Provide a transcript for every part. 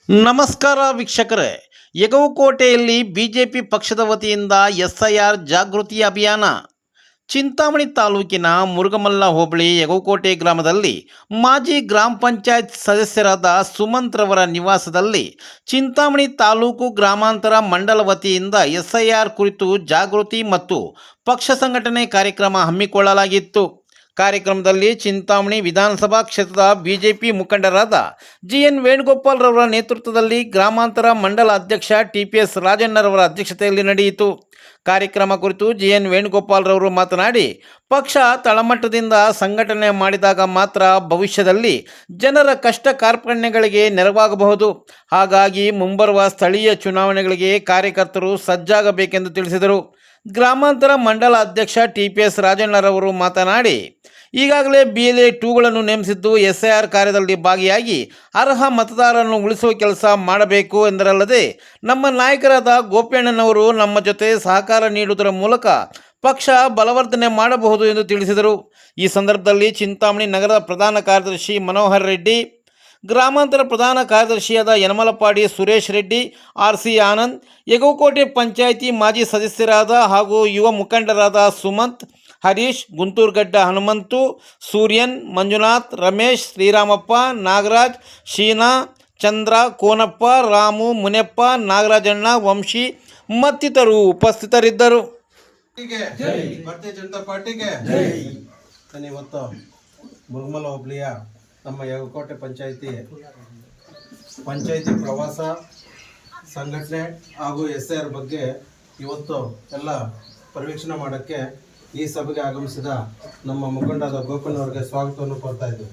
ನಮಸ್ಕಾರ ವೀಕ್ಷಕರೇ, ಯಗವಕೋಟೆಯಲ್ಲಿ ಬಿಜೆಪಿ ಪಕ್ಷದ ವತಿಯಿಂದ ಎಸ್ಐಆರ್ ಜಾಗೃತಿ ಅಭಿಯಾನ. ಚಿಂತಾಮಣಿ ತಾಲೂಕಿನ ಮುರುಗಮಲ್ಲ ಹೋಬಳಿ ಯಗವಕೋಟೆ ಗ್ರಾಮದಲ್ಲಿ ಮಾಜಿ ಗ್ರಾಮ ಪಂಚಾಯತ್ ಸದಸ್ಯರಾದ ಸುಮಂತ್ರವರ ನಿವಾಸದಲ್ಲಿ ಚಿಂತಾಮಣಿ ತಾಲೂಕು ಗ್ರಾಮಾಂತರ ಮಂಡಲ ವತಿಯಿಂದ ಎಸ್ಐಆರ್ ಕುರಿತು ಜಾಗೃತಿ ಮತ್ತು ಪಕ್ಷ ಸಂಘಟನೆ ಕಾರ್ಯಕ್ರಮ ಹಮ್ಮಿಕೊಳ್ಳಲಾಗಿತ್ತು. ಕಾರ್ಯಕ್ರಮದಲ್ಲಿ ಚಿಂತಾಮಣಿ ವಿಧಾನಸಭಾ ಕ್ಷೇತ್ರದ ಬಿಜೆಪಿ ಮುಖಂಡರಾದ ಜಿಎನ್ ವೇಣುಗೋಪಾಲ್ ರವರ ನೇತೃತ್ವದಲ್ಲಿ ಗ್ರಾಮಾಂತರ ಮಂಡಲ ಅಧ್ಯಕ್ಷ ಟಿಪಿಎಸ್ ರಾಜಣ್ಣರವರ ಅಧ್ಯಕ್ಷತೆಯಲ್ಲಿ ನಡೆಯಿತು. ಕಾರ್ಯಕ್ರಮ ಕುರಿತು ಜಿಎನ್ ವೇಣುಗೋಪಾಲ್ ರವರು ಮಾತನಾಡಿ, ಪಕ್ಷ ತಳಮಟ್ಟದಿಂದ ಸಂಘಟನೆ ಮಾಡಿದಾಗ ಮಾತ್ರ ಭವಿಷ್ಯದಲ್ಲಿ ಜನರ ಕಷ್ಟ ಕಾರ್ಪಣ್ಯಗಳಿಗೆ ನೆರವಾಗಬಹುದು. ಹಾಗಾಗಿ ಮುಂಬರುವ ಸ್ಥಳೀಯ ಚುನಾವಣೆಗಳಿಗೆ ಕಾರ್ಯಕರ್ತರು ಸಜ್ಜಾಗಬೇಕೆಂದು ತಿಳಿಸಿದರು. ಗ್ರಾಮಾಂತರ ಮಂಡಲ ಅಧ್ಯಕ್ಷ ಟಿಪಿಎಸ್ ರಾಜಣ್ಣರವರು ಮಾತನಾಡಿ, ಈಗಾಗಲೇ BLA 2ಗಳನ್ನು ನೇಮಿಸಿದ್ದು ಎಸ್ಐಆರ್ ಕಾರ್ಯದಲ್ಲಿ ಭಾಗಿಯಾಗಿ ಅರ್ಹ ಮತದಾರರನ್ನು ಉಳಿಸುವ ಕೆಲಸ ಮಾಡಬೇಕು ಎಂದರಲ್ಲದೆ, ನಮ್ಮ ನಾಯಕರಾದ ಗೋಪಿಯಣ್ಣನವರು ನಮ್ಮ ಜೊತೆ ಸಹಕಾರ ನೀಡುವುದರ ಮೂಲಕ ಪಕ್ಷ ಬಲವರ್ಧನೆ ಮಾಡಬಹುದು ಎಂದು ತಿಳಿಸಿದರು. ಈ ಸಂದರ್ಭದಲ್ಲಿ ಚಿಂತಾಮಣಿ ನಗರದ ಪ್ರಧಾನ ಕಾರ್ಯದರ್ಶಿ ಮನೋಹರ್ ರೆಡ್ಡಿ, ಗ್ರಾಮಾಂತರ ಪ್ರಧಾನ ಕಾರ್ಯದರ್ಶಿಯಾದ ಯನಮಲಪಾಡಿ ಸುರೇಶ್ ರೆಡ್ಡಿ, RC ಆನಂದ್, ಯಗವಕೋಟೆ ಪಂಚಾಯಿತಿ ಮಾಜಿ ಸದಸ್ಯರಾದ ಹಾಗೂ ಯುವ ಮುಖಂಡರಾದ ಸುಮಂತ್, ಹರೀಶ್, ಗುಂಟೂರುಗಡ್ಡ ಹನುಮಂತು, ಸೂರ್ಯನ್, ಮಂಜುನಾಥ್, ರಮೇಶ್, ಶ್ರೀರಾಮಪ್ಪ, ನಾಗರಾಜ್, ಶೀನಾ, ಚಂದ್ರ, ಕೋನಪ್ಪ, ರಾಮು, ಮುನೆಪ್ಪ, ನಾಗರಾಜಣ್ಣ, ವಂಶಿ ಮತ್ತಿತರರು ಉಪಸ್ಥಿತರಿದ್ದರು. ಭಾರತೀಯ ಜನತಾ ಪಾರ್ಟಿಗೆ ಇವತ್ತು ಮುರುಗಮಲ್ಲ ಹೋಬಳಿಯ ನಮ್ಮ ಯಗವಕೋಟೆ ಪಂಚಾಯಿತಿ ಪ್ರವಾಸ ಸಂಘಟನೆ ಹಾಗೂ SIR ಬಗ್ಗೆ ಇವತ್ತು ಎಲ್ಲ ಪರಿವೀಕ್ಷಣೆ ಮಾಡೋಕ್ಕೆ ಈ ಸಭೆಗೆ ಆಗಮಿಸಿದ ನಮ್ಮ ಮುಖಂಡರಾದ ಗೋಪಣ್ಣವರಿಗೆ ಸ್ವಾಗತವನ್ನು ಕೋರ್ತಾ ಇದ್ದೀವಿ.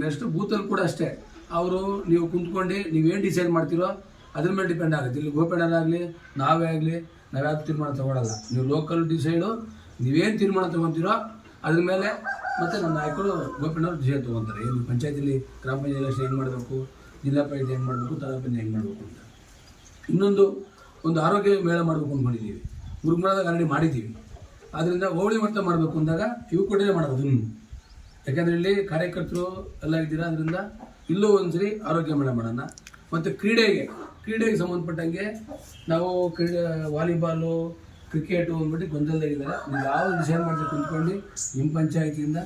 ನೆಕ್ಸ್ಟ್ ಬೂತಲ್ಲಿ ಕೂಡ ಅಷ್ಟೇ, ಅವರು ನೀವು ಕುಂತ್ಕೊಂಡು ನೀವೇನು ಡಿಸೈಡ್ ಮಾಡ್ತೀರೋ ಅದ್ರ ಮೇಲೆ ಡಿಪೆಂಡ್ ಆಗುತ್ತೆ. ಇಲ್ಲಿ ಗೋಪಣ್ಣರಾಗಲಿ ನಾವೇ ಆಗಲಿ ನಾವ್ಯಾವುದು ತೀರ್ಮಾನ ತಗೊಳ್ಳಲ್ಲ. ನೀವು ಲೋಕಲ್ ಡಿಸೈಡು ನೀವೇನು ತೀರ್ಮಾನ ತೊಗೊತೀರೋ ಅದ್ರ ಮೇಲೆ ಮತ್ತು ನಮ್ಮ ನಾಯಕರು ಗೋಪಣ್ಣವ್ರು ಡಿಸೈಡ್ ತೊಗೊತಾರೆ. ಏನು ಪಂಚಾಯತಿಲಿ ಗ್ರಾಮ ಪಂಚಾಯತ್ ಎಲೆಕ್ಷನ್ ಹೆಂಗೆ ಮಾಡಬೇಕು, ಜಿಲ್ಲಾ ಪಂಚಾಯತ್ ಹೆಂಗೆ ಮಾಡಬೇಕು, ತಾಲೂಕು ಪಂಚಾಯತ್ ಹೆಂಗೆ ಮಾಡಬೇಕು ಅಂತ. ಇನ್ನೊಂದು ಆರೋಗ್ಯ ಮೇಳ ಮಾಡಬೇಕು ಅಂದ್ಕೊಂಡಿದ್ದೀವಿ. ಮುರುಗಮಲ್ಲದಾಗ ಆಲ್ರೆಡಿ ಮಾಡಿದ್ದೀವಿ. ಆದ್ದರಿಂದ ಹೋಬಳಿ ಮಟ್ಟ ಮಾಡಬೇಕು ಅಂದಾಗ ಇವು ಕೊಟ್ಟೇ ಮಾಡೋದು. ಯಾಕೆಂದರೆ ಇಲ್ಲಿ ಕಾರ್ಯಕರ್ತರು ಎಲ್ಲ ಇದ್ದೀರಾ, ಅದರಿಂದ ಇಲ್ಲೂ ಒಂದ್ಸರಿ ಆರೋಗ್ಯ ಮೇಳ ಮಾಡೋಣ. ಮತ್ತು ಕ್ರೀಡೆಗೆ ಸಂಬಂಧಪಟ್ಟಂಗೆ ನಾವು ವಾಲಿಬಾಲು, ಕ್ರಿಕೆಟು ಅಂದ್ಬಿಟ್ಟು ಗೊಂದಲದಾಗಿದ್ದಾರೆ. ನೀವು ಯಾವ ಡಿಸೈಡ್ ಮಾಡ್ತೀವಿ ಕುಂತ್ಕೊಂಡು ನಿಮ್ಮ ಪಂಚಾಯತಿಯಿಂದ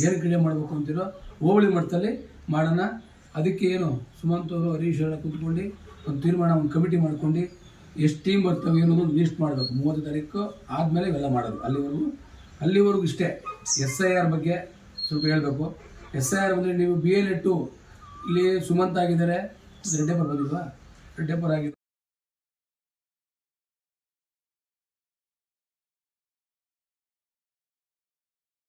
ಏನು ಕ್ರೀಡೆ ಮಾಡಬೇಕು ಅಂತೀರೋ ಹೋಬಳಿ ಮಟ್ಟದಲ್ಲಿ ಮಾಡೋಣ. ಅದಕ್ಕೆ ಏನು ಸುಮಂತವರು, ಹರೀಶ್ ಎಲ್ಲ ಕುಂತ್ಕೊಂಡು ಒಂದು ತೀರ್ಮಾನ, ಒಂದು ಕಮಿಟಿ ಮಾಡ್ಕೊಂಡು ಎಷ್ಟು ಟೀಮ್ ಬರ್ತವೆ ಏನೋ ಒಂದು ಲಿಸ್ಟ್ ಮಾಡಬೇಕು. 30 ತಾರೀಕು ಆದಮೇಲೆ ಇವೆಲ್ಲ ಮಾಡೋದು. ಅಲ್ಲಿವರೆಗೂ ಇಷ್ಟೇ. SIR ಬಗ್ಗೆ ಸ್ವಲ್ಪ ಹೇಳಬೇಕು. SIR ಅಂದರೆ ನೀವು BLA 2 ಇಲ್ಲಿ ಸುಮಂತ್ ಆಗಿದ್ದಾರೆ, ರೆಡ್ಡೆಪ್ಪರ್ ಬಂದಿಲ್ವಾ, ರೆಡ್ಡೆಪ್ಪರ್ ಆಗಿದೆ.